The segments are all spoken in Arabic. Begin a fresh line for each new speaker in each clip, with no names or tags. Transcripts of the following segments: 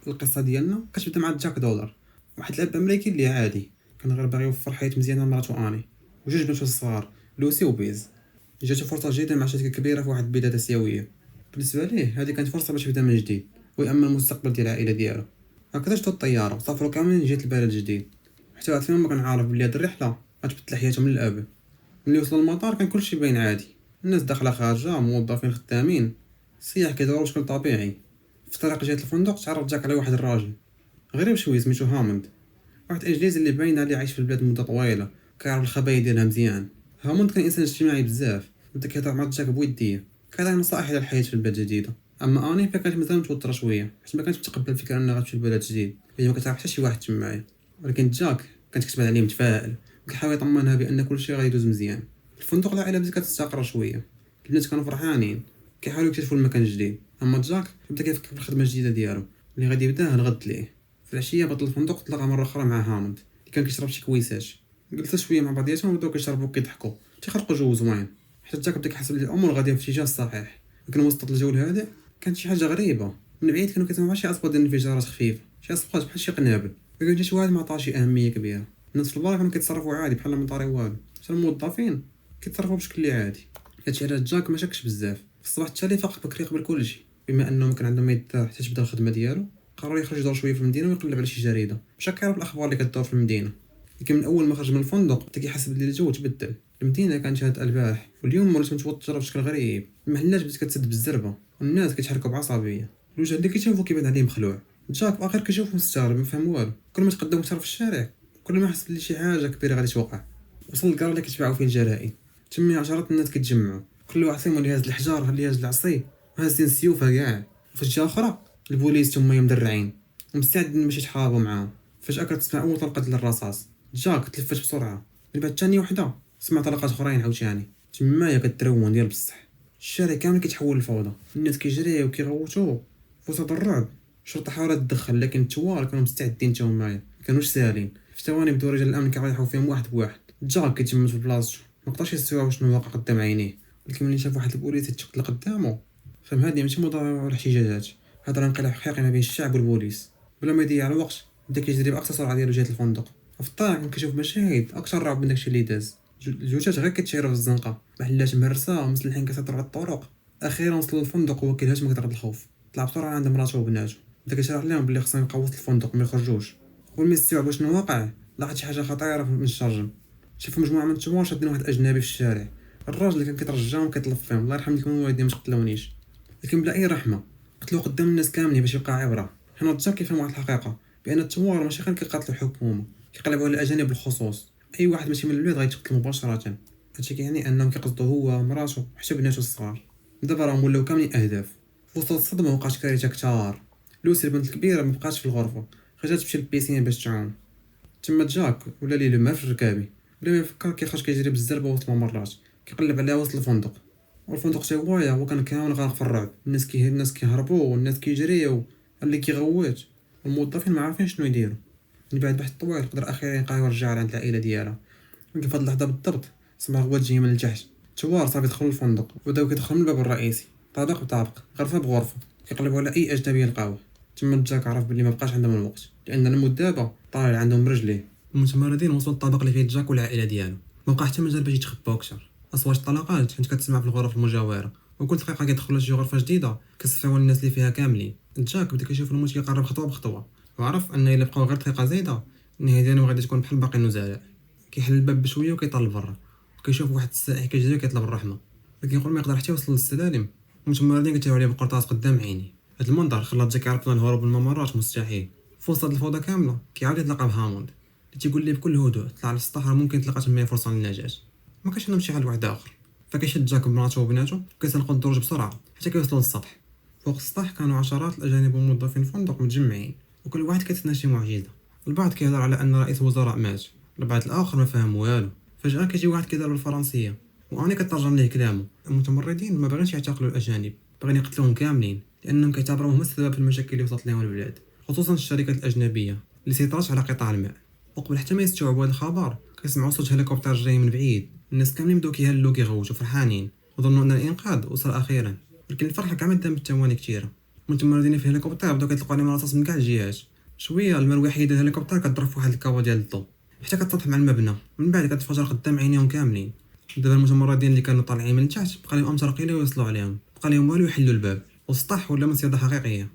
القصه ديالنا كتبدا مع جاك دولار، واحد الاب امريكي اللي عادي كان غير باغي يوفر حياه مزيانه لمراتو اني وجوج بنات الصغار لوسي وبيز. جاتو فرصه جيده مع شركه كبيره في واحد البلاد اسيويه. بالنسبه ليه هذه كانت فرصه باش يبدا من جديد ويامن المستقبل ديال العائله ديالو. هكذا جاتو الطياره وسافروا كاملين جهه البلد الجديد، حتى واحد فيهم ما كان عارف بلي هاد الرحله غتبدل حياته من الابد. ملي وصلوا للمطار كان كلشي باين عادي، الناس داخله خارجه، موظفين خدامين، السياح كيدوروا بشكل طبيعي. في الطريق جهه الفندق تعرف جاك على واحد الراجل غريب شويه سميتو هاموند، واحد انجليزي اللي باين عليه عايش في البلاد مده طويله كيعرف الخبايا ديالها مزيان. هاموند كان انسان اجتماعي بزاف، بدا كيهضر مع جاك بوديه، كيعطيه نصائح على الحياه في البلاد الجديده. اما اني فكانت مازال متوتره شويه حيت ما كانتش متقبل الفكره انها غتمشي لبلد جديد اللي ما كتعرف حتى شي واحد تمايا. ولكن جاك كانت كتبان عليه متفائل وكيحاول يطمنها بان كل شيء غادي يدوز مزيان. في الفندق العائله بدات كتستقر شويه، البنات كانوا فرحانين كيحاولوا يكتشفوا المكان الجديد. اما جاك بدا كيفكر في الخدمه الجديده ديالو اللي غادي يبداها الغد ليه. في العشيه بطل الفندق تلاقى مره اخرى مع هاموند اللي كان كيشرب شي كويسات. جلسوا شويه مع بعضياتهم وبداو كيشربوا وكيضحكوا تيخلقوا جو زوين، حتى جاك بدا كيحس بلي الامور غاديه في الاتجاه الصحيح. لكن وسط الجو الهادئ كانت شي حاجه غريبه. من بعيد كانوا كيسمعوا شي اصوات ديال الانفجارات خفيفه، شي اصوات بحال شي قنابل، لكن جا شي واحد ما عطاش شي اهميه كبيره. الناس في البار كانوا كيتصرفوا عادي بحال ما طاري والو، حتى الموظفين كيتصرفوا بشكل اللي عادي. هادشي علاش جاك ما شكش بزاف. في الصباح التالي فاق بكري قبل كلشي، بما انه ما كان عندهم ما يدار حتى تبدا الخدمه ديالو. قرر يخرج يدور شويه في المدينه ويقلب على شي جريده باش يعرف الاخبار اللي كدور في المدينه. لكن من اول ما خرج من الفندق بدا كيحس بلي الجو تبدل. المدينه كانت هادئه البارح واليوم ولات متوتره بشكل غريب. المحلات بدات كتسد بالزربه والناس كيتحركوا بعصبيه، الوجه اللي كيشوفو كيبان عليه مخلوع. جاك باخر كيشوف مستغرب ما فهم والو. كل ما تقدم اكثر في الشارع كل ما حس بلي شي حاجه كبيره غادي توقع. وصل للكار اللي كيتباعوا فيه الجرائم، تما عشرات الناس كيتجمعوا، كل واحد فيهم اللي هاز الحجار اللي هاز العصي وهازين السيوف كاع. في الجهه الاخرى البوليس تما مدرعين ومستعدين باش يتحاربوا معاهم. فجاه كتسمع اول طلقه ديال الرصاص، جاك تلفت بسرعه. من بعد ثانيه وحده سمع طلقات اخرين عاوتاني، تمايا كترون ديال بصح. الشارع كامل كيتحول لفوضى، الناس كيجريو وكيغوتوا في وسط الرعب. الشرطه حاولت تدخل لكن الثوار كانوا مستعدين حتى هما، ما كانوش ساهلين. في ثواني بداو رجال الامن كيطيحوا فيهم واحد بواحد. جاك كيتجمد في بلاصتو ما قدرش يستوعب شنو واقع قدام عينيه. ولكن ملي شاف واحد البوليس يتشكل قدامه فهم هادي ماشي مظاهره ولا احتجاجات، هذا انقلاب حقيقي ما بين الشعب والبوليس. بلا ما يضيع الوقت بدا كيجري باقصى سرعه ديالو جهه الفندق. في الطريق كان كيشوف مشاهد اكثر رعب من داكشي اللي داز. الجوجات غير كتشيروا في الزنقه، محلات مهرسه ومسلحين كيسيطروا على الطرق. اخيرا وصلوا للفندق وهو كيلهش من كثره الخوف. طلع بسرعه عند مراته وبناته، بدا كيشرح لهم بلي خصهم يبقاو وسط الفندق وما يخرجوش. اول ما يستوعبوا شنو واقع لاحظ شي حاجه خطيره من الشرجم. شافوا مجموعه من الثوار شادين واحد اجنبي في الشارع. الراجل اللي كان كيترجاهم كيطلب فيهم الله يرحم لكم الوالدين ما تقتلونيش، لكن بلا اي رحمه قتلوه قدام الناس كاملين باش يبقى عبره. هنا جا كيفهم واحد الحقيقه بان الثوار ماشي غير كيقاتلوا الحكومه، كيقلبوا على الاجانب بالخصوص. اي واحد ماشي من البلاد غيتقتل مباشره. هادشي كيعني انهم كيقصدوا هو مراته وحتى بناته الصغار. دابا راهم ولاو كاملين اهداف. في وسط الصدمه وقعت كارثه كثار. لوسي البنت الكبيره ما بقاتش في الغرفه، خرجت تمشي للبيسين باش تعوم. تما جاك ولا لي لما في ركابي بلا ما يفكر كيخرج كيجري بالزربه وسط الممرات كيقلب عليها وسط الفندق. والفندق تا هو كان كامل غارق في الرعب. الناس كيهربوا والناس كيجريو، اللي كيغوت والموظفين ما عارفين شنو يديروا. من بعد بحث طويل قدر اخيرا يلقى يرجع عند العائله ديالها. في هاد اللحظه بالضبط سمع غوات جايه من التحت. الثوار صافي دخلوا الفندق وبداو كيدخلوا من الباب الرئيسي، طابق بطابق، غرفه بغرفه، كيقلبوا على اي اجنبي يلقاوه. تما جاك عرف بلي ما بقاش عندهم الوقت لان الموت دابا طالع عندهم برجليه. المتمردين وصلوا للطابق اللي فيه جاك والعائله ديالو، ما بقى حتى مجال باش يتخباو اكثر. اصوات الطلقات كانت كتسمع في الغرف المجاوره، وكل دقيقه كيدخلوا لشي غرفه جديده كيصفيو الناس اللي فيها كاملين. جاك بدا كيشوف الموت كيقرب خطوه بخطوه، وعرف ان الا بقاو غير دقيقه زايده النهايه ديالهم غادي تكون بحال باقي النزلاء. كيحل الباب بشويه وكيطل برا، وكيشوف واحد السائح كيجري كيطلب الرحمه، لكن قبل ما يقدر حتى يوصل للسلالم المتمردين كيتيروا عليه بالقرطاس قدام عينيه. هاد المنظر خلى جاك يعرف ان الهروب من الممرات مستحيل. في وسط الفوضى كامله كيعاود يتلاقى بهاموند اللي تيقول ليه بكل هدوء طلع للسطح راه ممكن تلقى تما فرصه للنجاه. ما كانش عندهم شي حل واحد اخر، فكيشد جاك بمراته وبناته وكيسلقوا الدرج بسرعه حتى كيوصلوا للسطح. فوق السطح كانوا عشرات الاجانب وموظفين الفندق متجمعين، وكل واحد كيتسنى شي معجزه. البعض كيهضر على ان رئيس الوزراء مات، البعض الاخر ما فهم والو. فجاه كيجي واحد كيدار بالفرنسيه واني كترجم ليه كلامه. المتمردين ما باغينش يعتقلوا الاجانب، باغيين يقتلوهم كاملين لانهم كيعتبروهم السبب في المشاكل اللي وصلت لهم البلاد، خصوصا الشركات الاجنبيه اللي سيطرت على قطاع الماء. وقبل حتى ما يستوعبوا هذا الخبر كيسمعوا صوت هليكوبتر جاي من بعيد. الناس كاملين بداو كيهلوا كيغوتوا فرحانين وظنوا ان الانقاذ وصل اخيرا. لكن الفرحه كاع ما دامت ثواني كثيره. المتمردين في الهليكوبتر بداو كيطلقوا عليهم رصاص من كاع الجهات. شويه المروحيه ديال الهليكوبتر كتضرب في واحد الكاوا ديال الضو حتى كتطيح مع المبنى، من بعد كتفجر قدام عينيهم كاملين. دابا المتمردين اللي كانوا طالعين من تحت بقى لهم امتار قليله يوصلوا عليهم، بقى لهم والو يحلوا الباب، وسطح ولا مصيده حقيقيه.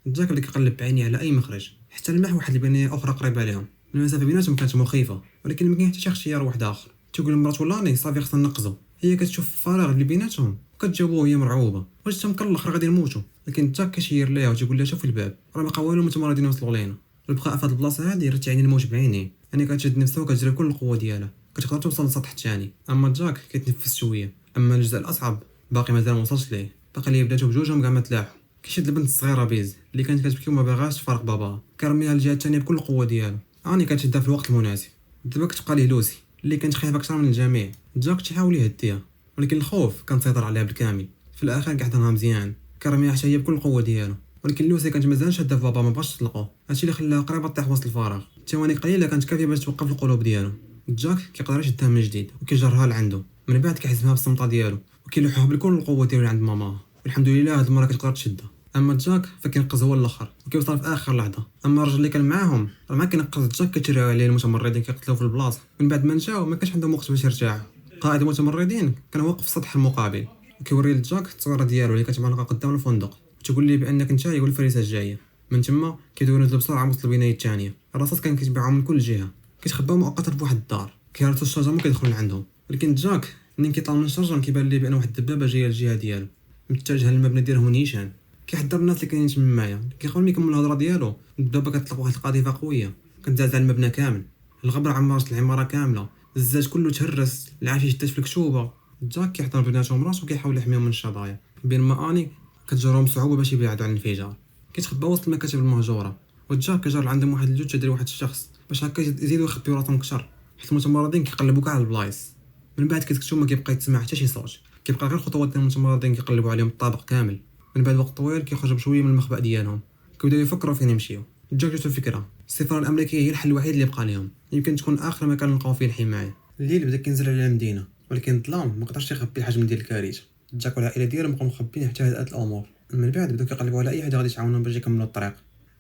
جاك بدا كيقلب بعينيه على اي مخرج، حتى لمح واحد البنيه اخرى قريبه عليهم. المسافه بيناتهم كانت مخيفه، ولكن ما كاين حتى شي اختيار واحد اخر. تقول لمراتو لاني صافي خصنا ننقزوا، هي كتشوف الفراغ اللي بيناتهم وكتجاوبو وهي مرعوبه، واش تا مكلخ راه غادي نموتوا. لكن جاك كيشير ليها وتيقول لها شوفي الباب راه ما بقى والو متمردين يوصلوا لينا. البقاء في هذه البلاصه هذه راه تعني الموت بعينيه، يعني كتشد نفسها وكتجري بكل القوه ديالها، كتقدر توصل للسطح الثاني. اما جاك كيتنفس شويه، اما الجزء الاصعب باقي مازال ما وصلش ليه. باقي ليه بداتو بجوجهم كاع ما تلاحوا. كيشد البنت الصغيره بيز اللي كانت كتبكي وما باغاش تفارق باباها، كيرميها للجهه الثانيه بكل القوه ديالو. اني كتشدها في الوقت المناسب. دابا كتبقى ليه لوسي اللي كانت خايفه اكثر من الجميع. جاك تحاول يهديها، ولكن الخوف كان سيطر عليها بالكامل. في الاخر كيحضنها مزيان، كيرميها حتى هي بكل القوه ديالو، ولكن لوسي كانت مازال شاده في بابا، ما بغاش تطلقو. هادشي اللي خلاها قريبه طيح وسط الفراغ. ثواني قليله كانت كافيه باش توقف القلوب ديالو. جاك كيقدر يشدها من جديد وكيجرها لعندو، من بعد كيحس بها بالصمطه ديالو وكيلوحها بكل القوه ديالو عند ماما. والحمد لله هاد المره كتقدر تشدها. اما جاك فكينقز هو الاخر وكيوصل في اخر لحظه. اما الراجل اللي كان معاهم راه ما كينقز جاك، كيتريو عليه المتمردين كيقتلوه في البلاصه. من بعد ما مشاو ما كانش عندهم وقت باش يرتاحوا. قائد المتمردين كان واقف في السطح المقابل وكيوري لجاك التصويره ديالو اللي كتعلق قدام الفندق، وتقول لي بانك انت هو الفريسه الجايه. من تما كيدويو ينزلوا بسرعه وسط البنايه الثانيه. الرصاص كان كيتبعهم من كل جهه، كيتخباو مؤقتا في واحد الدار، كيهرسوا الشجره وكيدخلوا لعندهم. ولكن جاك منين كيطلع من الشجره كيبان ليه بان واحد الدبابه جايه للجهه ديالو متجهه للمبنى ديالهم نيشان. كيحضر الناس اللي كاينين تمايا. قبل ما يكمل الهضره ديالو الدبابه كتطلق واحد القذيفه قويه كتزعزع المبنى كامل. الغبره عمرت العماره كامله، الزاج كله تهرس، العافيه شدات في الكتوبه. جاك كيحضر بيناتهم راسو وكيحاول يحميهم من الشظايا، بينما اني كتجرهم بصعوبه باش يبعدوا عن الانفجار. كيتخبى وسط المكاتب المهجوره، وجاك كيجر عندهم واحد الجثه ديال واحد الشخص باش هكا يزيدوا يخبيو راسهم كثر، حيت المتمردين كيقلبوا كاع البلايص. من بعد كيتكتشوا ما كيبقى يتسمع حتى شي صوت، كيبقى غير الخطوات ديال المتمردين كيقلبوا عليهم الطابق كامل. من بعد وقت طويل كيخرجوا بشويه من المخبأ ديالهم، كيبداو يفكروا فين يمشيو. جاك جاتو فكره، السفاره الامريكيه هي الحل الوحيد اللي بقى لهم، يمكن تكون اخر مكان نلقاو فيه الحمايه. الليل بدا كينزل على المدينه، ولكن الظلام ما قدرش يخبي الحجم ديال الكارثه. جاك والعائله ديالهم بقاو مخبيين حتى هدات الامور. من بعد بداو كيقلبوا على اي حاجه غادي تعاونهم باش يكملوا الطريق.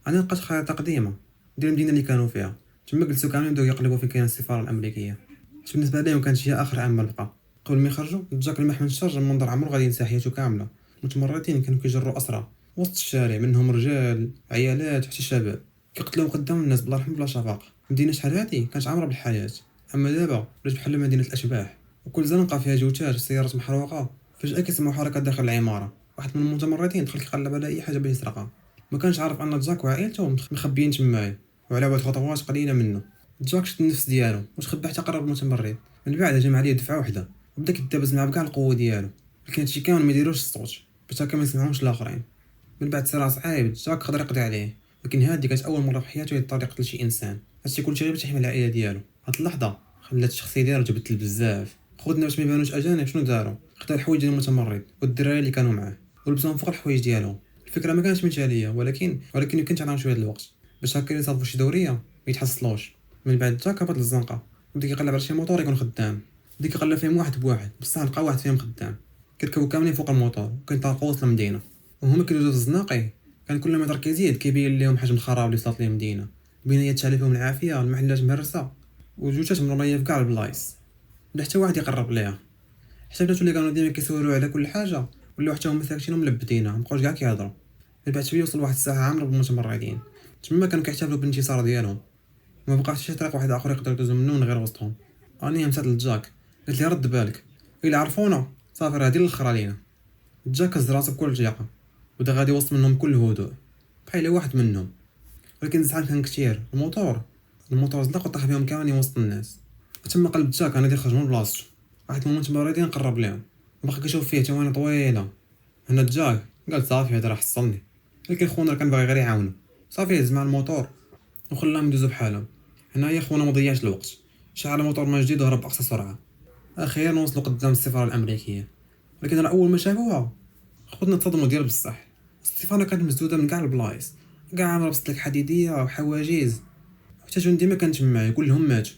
انا لقيت خريطه قديمه ديال المدينه اللي كانوا فيها، تما جلسوا كاملين بداو يقلبوا فين كاين السفاره الامريكيه. بالنسبه لهم كانت هي اخر امل بقى. قبل ما يخرجوا جاك لمح من الشجر منظر عمرو غادي ينسى حياته كامله. المتمردين كانوا كيجروا اسرى وسط الشارع، منهم رجال عيالات حتى شباب، كيقتلوهم قدام الناس بلا رحم بلا شفاق. مدينه شحال هادي كانت عامره بالحياه، اما دابا ولات بحال مدينه الاشباح، وكل زنقه فيها جوتات وسيارات محروقه. فجاه كيسمعوا حركه داخل العماره، واحد من المتمردين دخل كيقلب على اي حاجه باش يسرقها. ما كانش عارف ان جاك وعائلته مخبيين تمايا وعلى بعد خطوات قليله منه. جاك شد النفس ديالو وتخبى حتى قرب المتمرد. من بعد هجم عليه دفعه وحده وبدا كيدابز معاه بكاع القوه ديالو، لكن هادشي كامل ما يديروش الصوت باش هكا ما يسمعوش الاخرين. من بعد صراع صعيب جاك قدر يقضي عليه، لكن هذه كانت اول مره في حياته يضطر يقتل شي انسان. هادشي كلشي غير باش يحمي العائله ديالو. هاد اللحظه خلات الشخصيه ديالو تبدل بزاف. خوتنا باش ما يبانوش اجانب شنو داروا؟ خداو الحوايج ديال المتمرد والدراري اللي كانوا معاه ولبسوهم فوق الحوايج ديالهم. الفكره ما كانتش مثاليه، ولكن يمكن تعطيهم شويه الوقت باش هكا يصاوبوا شي دوريه ما يتحصلوش. من بعد جاك هبط للزنقه وبدا كيقلب على شي موطور يكون خدام. بدا كيقلب فيهم واحد بواحد، بصح لقى واحد فيهم خدام. كيركبوا كاملين فوق الموطور وكينطلقوا وسط المدينه، وهما كيدوزوا في الزناقي. كان كل متر كيزيد كيبين لهم حجم الخراب اللي وصلت ليه المدينه، بنايات شعلي فيهم العافيه، المحلات مهرسه وجوجات مرميه في كاع البلايص بلا حتى واحد يقرب ليها. حتى بناتو اللي كانوا ديما كيسولوا على كل حاجه ولاو حتى هما ساكتين وملبدينها، مابقاوش كاع كيهضروا. من بعد شويه وصل واحد الساعه عامره بالمتمردين، تما كانوا كيحتفلوا بالانتصار ديالهم. ما بقى حتى شي طريق واحد اخر يقدر يدوزو منه من غير وسطهم. اني مسات لجاك قالت لي رد بالك الا عرفونا صافي راه هادي الاخر علينا. جاك هز راسو بكل ثقه ودا غادي وسط منهم بكل هدوء بحال واحد منهم، ولكن الزحام كان كثير. الموتور زلق وطاح بهم كاملين وسط الناس. تما قلب جاك انا يخرج من بلاصتو. واحد من المتمردين قرب ليهم وبقى كيشوف فيه ثواني طويله. هنا جاك قال صافي هذا راه حصلني، لكن خونا كان باغي غير يعاونو. صافي هز مع الموتور وخلاهم يدوزو بحالهم. هنايا خونا ما ضيعش الوقت، شعل الموتور من جديد وهرب باقصى سرعه. اخيرا وصلوا قدام السفاره الامريكيه، لكن راه اول ما شافوها خوتنا تصدموا ديال بصح. السفاره كانت مسدوده من كاع البلايص، كاع عامره بسلك حديديه وحواجز، حتى جندي ما كان تما كلهم ماتوا.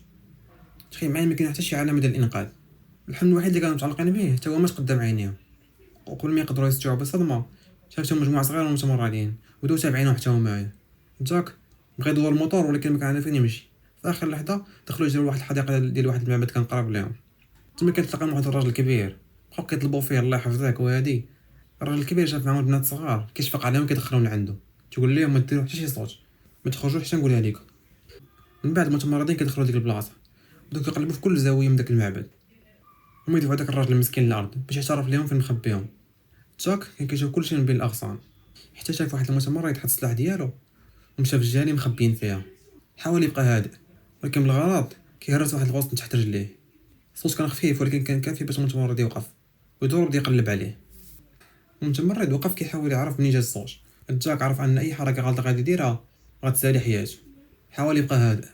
تخيل معايا ما كاين حتى شي علامه ديال الانقاذ. الحمل الوحيد اللي كانوا متعلقين به حتى هو مات قدام عينيهم. وقبل ما يقدروا يستوعبوا الصدمه شافتهم مجموعه صغيره من المتمردين ودو تابعينهم حتى هما. جاك بغى يدور الموتور ولكن ما كان عارف فين يمشي. في اخر لحظه دخلوا جروا لواحد الحديقه ديال واحد المعبد كان قريب ليهم. تما كان تلقى واحد الراجل كبير بقاو كيطلبوا فيه الله يحفظك. وهادي الراجل الكبير شاف معاهم بنات صغار كيشفق عليهم كيدخلهم لعندو تيقول لهم ما ديروا حتى شي صوت ما تخرجوش حتى نقولها لكم. من بعد المتمردين كيدخلوا ديك البلاصه بداو كيقلبوا في كل زاويه من داك المعبد هما يدفعوا داك الراجل المسكين للارض باش يعترف لهم فين مخبيهم. جاك كان كيشوف كلشي من بين الاغصان حتى شاف واحد المتمرد يحط السلاح ديالو ومشى في الجهه اللي مخبيين فيها. حاول يبقى هادئ ولكن بالغلط كيهرس واحد الغصن تحت رجليه. الصوت كان خفيف ولكن كان كافي باش المتمرد يوقف ويدور بدا يقلب عليه. المتمرد وقف كيحاول يعرف منين جا الصوت. جاك عرف ان اي حركه غلطه غادي يديرها غتسالي حياته. حاول يبقى هادئ.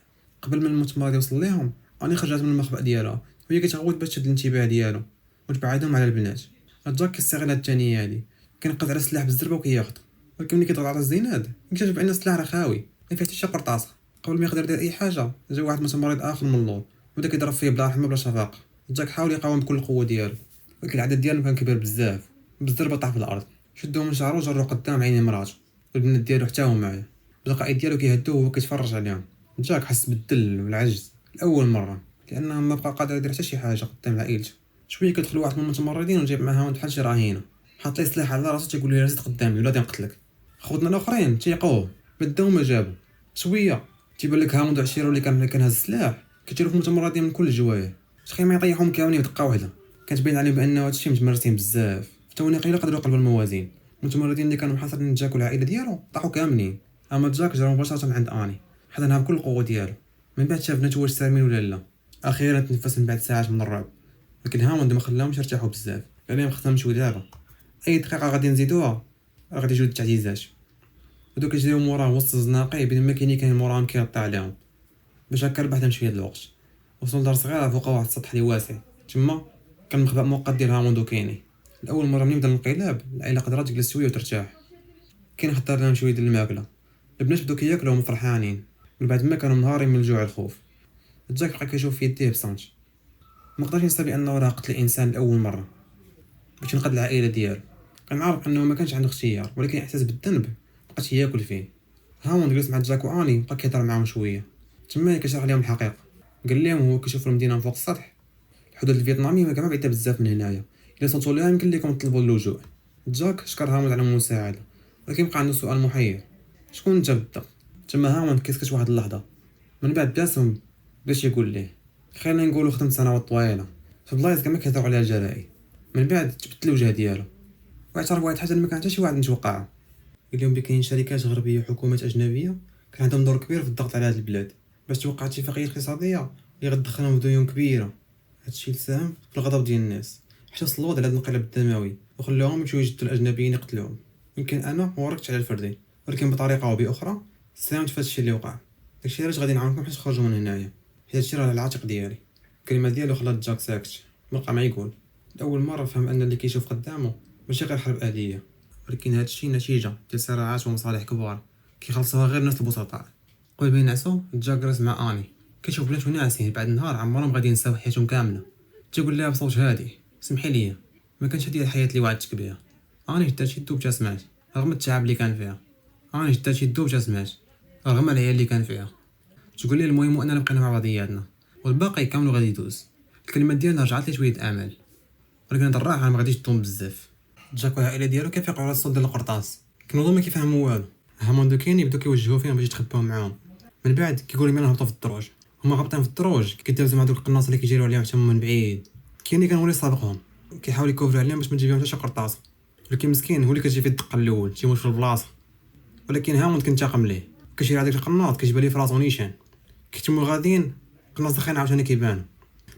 قبل ما المتمرد يوصل ليهم اني خرجت من المخبأ ديالها وهي كتغوت باش تشد الانتباه ديالو وتبعدهم على البنات. جاك كيستغل هاد الثانيه هادي كينقز على السلاح بالزربه وكياخذ. ولكن ملي كيضغط على الزناد يكتشف ان السلاح راه خاوي ما فيه حتى شي قرطاسه. قبل ما يقدر يدير اي حاجه جا واحد متمرد اخر من اللور وبدا كيضرب فيه بلا رحمه بلا شفاقه. جاك حاول يقاوم بكل القوه ديالو ولكن العدد ديالو كان كبير بزاف. بالضربه طاح في الارض شدوه من شعرو وجرو قدام عيني مراته والبنات ديالو حتى هما معاه. القائد ديالو كيهدوه وهو كيتفرج عليهم. جاك حس بالذل والعجز لاول مره لانه ما بقى قادر يدير حتى شي حاجه قدام عائلته. شويه كيدخل واحد من المتمردين وجايب معاه بحال شي رهينه حاط ليه سلاح على راسو تيقول له زيد قدامي ولا نقتلك. خوتنا الاخرين تيقوه بداو ما جابو شويه تيبان لك هاموند وعشيرو اللي كان هز السلاح كيتيروا في المتمردين من كل الجوايه. تخيل ما يطيحهم كاملين بدقه واحده. كانت باين عليهم بانه هادشي متمرسين بزاف في ثواني قليله قدروا يقلبوا الموازين. المتمردين اللي كانوا محاصرين جاك والعائله ديالو طاحوا كاملين. اما جاك جرى مباشره عند اني حضنها بكل القوه ديالو. من بعد شاف بنات واش سالمين ولا لا. اخيرا تنفس من بعد ساعات من الرعب لكن هاموند ما خلاهمش يرتاحوا بزاف. قال لهم خصنا نمشيو دابا اي دقيقه غادي نزيدوها غادي يجيو التعزيزات. بداو كيجريو موراه وسط الزناقي بين الماكيني كاين موراهم كيرطع عليهم باش هكا ربح شويه د الوقت. وصلوا لدار صغيره فوق واحد السطح اللي واسع تما كان مخبأ مؤقت ديال هاموند وكيني. الاول مره منين بدا الانقلاب العائله قدرات تجلس شويه وترتاح. كاين حضر لهم شويه ديال الماكله. البنات بداو كياكلوا وهم فرحانين من بعد ما كانوا منهارين من الجوع والخوف. جاك بقى كيشوف في يديه بصمت ما قدرش ينسى بانه راه قتل الانسان لاول مره باش ينقذ العائله ديالو. كان عارف انه ما كانش عنده اختيار ولكن احساس بالذنب بقى ياكل فيه. هاموند جلس مع جاك واني بقى كيهضر معاهم شويه تما كيشرح عليهم الحقيقه. قال لهم هو كيشوف المدينه من فوق السطح الحدود الفيتناميه ما كاع بعيده بزاف من هنايا الا صوتوا لها يمكن لكم تطلبوا اللجوء. جاك شكر هاموند على المساعده ولكن بقى عنده سؤال محير شكون انت بالضبط. تما هاموند كيسكت واحد اللحظه من بعد بلاسهم باش يقول ليه خلينا نقولوا خدمت سنوات طويله في بلايص كما كيهضروا على الجرائم. من بعد تبدل الوجه ديالو واعترف واحد حاجه ما كان حتى شي واحد متوقعها. اليوم كاين شركات غربيه وحكومات اجنبيه كان عندهم دور كبير في الضغط على هذه البلاد باش توقع اتفاقيه اقتصاديه اللي غتدخلهم في ديون كبيره. هادشي ساهم في الغضب ديال الناس حتى وصلوا على هذا الانقلاب الدموي وخلاهم يمشيو يجدوا الاجنبيين يقتلوهم. يمكن انا وركت على الفردين ولكن بطريقه او باخرى ساهمت في هادشي اللي وقع. داكشي علاش غادي نعاونكم حيت تخرجوا من هنايا حيت هادشي راه العاتق ديالي. الكلمه ديالو خلات جاك ساكت بقى ما يقول. اول مره فهم ان اللي كيشوف قدامه ماشي غير حرب اهليه ولكن هادشي نتيجه ديال صراعات ومصالح كبار كيخلصوها غير الناس البسطاء. قبل ما ينعسوا جاك جلس مع اني كيشوف بنات ناعسين بعد النهار عمرهم غادي ينساو حياتهم كامله. تيقول لها بصوت هادي سمحي لي ما كانش هادي الحياه اللي وعدتك بها. اني جدات يدو بتا سمعت رغم التعب اللي كان فيها. اني جدات يدو بتا سمعت رغم العيال اللي كان فيها. تقول لي المهم اننا بقينا مع بعضياتنا والباقي كامل غادي يدوز. الكلمات ديالها رجعت لي شويه امل ولكن هاد الراحه ما غاديش تدوم بزاف. جاك والعائله ديالو كيفيقوا على الصوت ديال القرطاس كانوا ما كيفهموا والو. هاموند وكيني بداو كيوجهوا فيهم باش يتخباو معاهم. من بعد كيقولوا لي نهبطوا في الدروج. هما غابطين في الدروج كيدوزوا مع دوك القناص اللي كيجريو عليهم حتى من بعيد. كيني كان هو اللي سابقهم كيحاول يكوفر عليهم باش ما تجيبهم حتى شي قرطاسه ولكن مسكين هو اللي كتجي في الدقه الاول تيموت في البلاصه. ولكن هاموند كينتقم ليه كيشير هذاك القناص كيجيب ليه في راسو نيشان كيتموا غاديين القناص داخلين عاوتاني كيبانوا.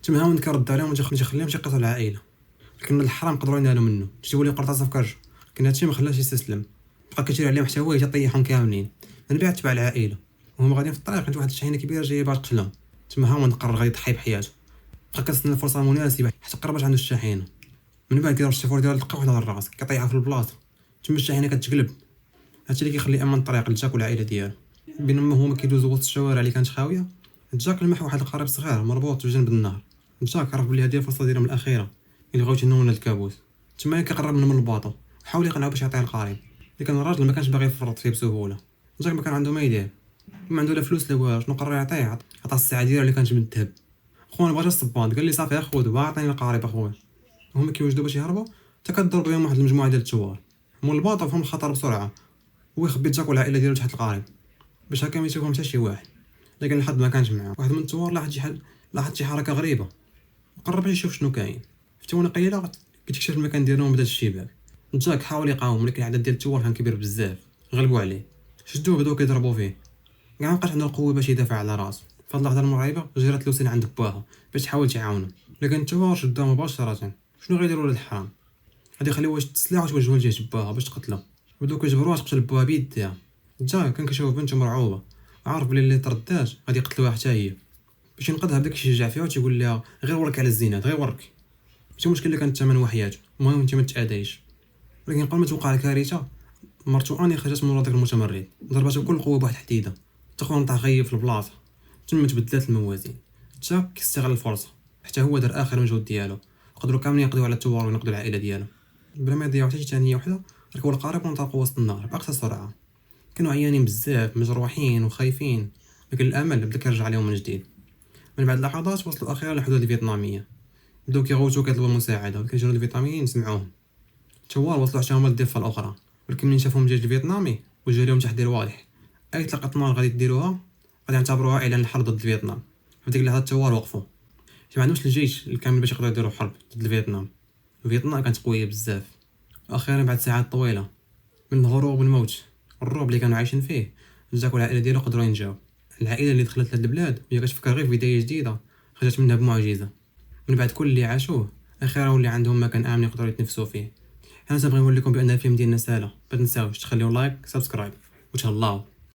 تما هاموند كيرد عليهم ويخليهم يقتلوا العائله لكن الحرام قدروا ينالوا منه تيولي قرطاسه في كرجو. لكن هادشي ما خلاش يستسلم بقى كيشير عليهم حتى هو يطيحهم كاملين. من بعد تبع العائله وهما غاديين في الطريق كانت واحد الشحنه كبيره جايه باش تقتلهم. تما هاموند قرر غادي يضحي بحياته بقى كيستنى الفرصه المناسبه حتى قرب باش عنده الشاحنه. من بعد كيضرب الشيفور ديالو دقه واحده على الراس كيطيحها في البلاصه. تما الشاحنه كتقلب هادشي اللي كيخلي امان الطريق لجاك والعائله ديالو. بينما هما كيدوزوا وسط الشوارع اللي كانت خاويه جاك لمح واحد القارب صغير مربوط في جنب النهر. جاك عرف بلي هذه الفرصه ديالهم الاخيره اللي بغاو يتناولوا الكابوس. تما كيقرب من الباطو حاول يقنعو باش يعطيه القارب، لكن الراجل ما كانش باغي يفرط فيه بسهوله. جاك ما كان عنده ما يدير، ما عنده لا فلوس لا والو. شنو قرر يعطيه؟ عطا الساعه ديالو اللي كانت من الذهب. خونا بغا الصباط، قال لي صافي اخذ عطيني القارب اخويا. هما كيوجدوا باش يهربوا، حتى كضرب بهم واحد المجموعه ديال الثوار. مول الباطا فهم الخطر بسرعه، هو يخبي جاك والعائله ديالو تحت القارب باش هكا ما يشوفهم حتى شي واحد. لكن الحظ ما كانش معاه. واحد من الثوار لاحظ شي حركه غريبه، قرب باش يشوف شنو كاين. في ثواني قليله كيكتشف المكان ديالهم بدا الشباب. جاك حاول يقاوم، ولكن العدد ديال الثوار كان كبير بزاف، غلبوا عليه. شدوه بداو كيضربوا فيه، كاع ما بقاش عنده القوه باش يدافع على راسو. في هاد اللحظه المرعبه جرات لوسين عند باها باش تحاول تعاونو، لكن الثوار شدوها مباشره. شنو غيديروا ولاد الحرام؟ غادي يخليوها واش السلاح وتوجهوا لجهه باها باش تقتلها. بداو كيجبروها تقتل باها بيديها. جاك كان كيشوف بنته مرعوبه، عارف بلي اللي تردات غادي يقتلوها حتى هي. باش ينقذها بدا كيشجع فيها وتيقول لها غير ورك على الزينات، غير ورك، ماشي مشكل اللي كانت الثمن وحياته، المهم انت ما تتعدايش. ولكن قبل ما توقع الكارثه، مرتو اني خرجت من داك المتمرد، ضربته بكل قوه بواحد الحديده، تخون طاح غيب في البلاصه. تم تبدلات الموازين. جاك كيستغل الفرصه، حتى هو دار اخر مجهود ديالو، قدروا كاملين يقضيو على الثوار وينقذوا العائله ديالو. بلا ما يضيعوا حتى ثانيه وحده ركبوا القارب وانطلقوا وسط النار باقصى سرعه. كانوا عيانين بزاف، مجروحين وخايفين، لكن الامل بدا كيرجع لهم من جديد. من بعد لحظات وصلوا اخيرا للحدود الفيتناميه، بداو كيغوتوا كيطلبوا المساعده، ولكن الجنود الفيتناميين سمعوهم. الثوار وصلوا حتى هما للضفه الاخرى، ولكن من شافهم الجيش الفيتنامي وجا لهم تحذير واضح: اي طلقه نار غادي ديروها غادي نعتبروها اعلان الحرب ضد فيتنام. في ديك اللحظه الثوار وقفوا، ما عندهمش الجيش الكامل باش يقدروا يديروا حرب ضد فيتنام. فيتنام كانت قويه بزاف. واخيرا بعد ساعات طويله من الهروب والموت والرعب اللي كانوا عايشين فيه، جاك والعائله ديالو قدروا ينجاو. العائله اللي دخلت لهاد البلاد وهي كتفكر غير في بدايه جديده، خرجت منها بمعجزه. من بعد كل اللي عاشوه، اخيرا ولي عندهم مكان امن يقدروا يتنفسوا فيه. انا تنبغي نقول لكم بان الفيلم ديالنا ساهله، ما تنساوش تخليو لايك سبسكرايب وتهلاو.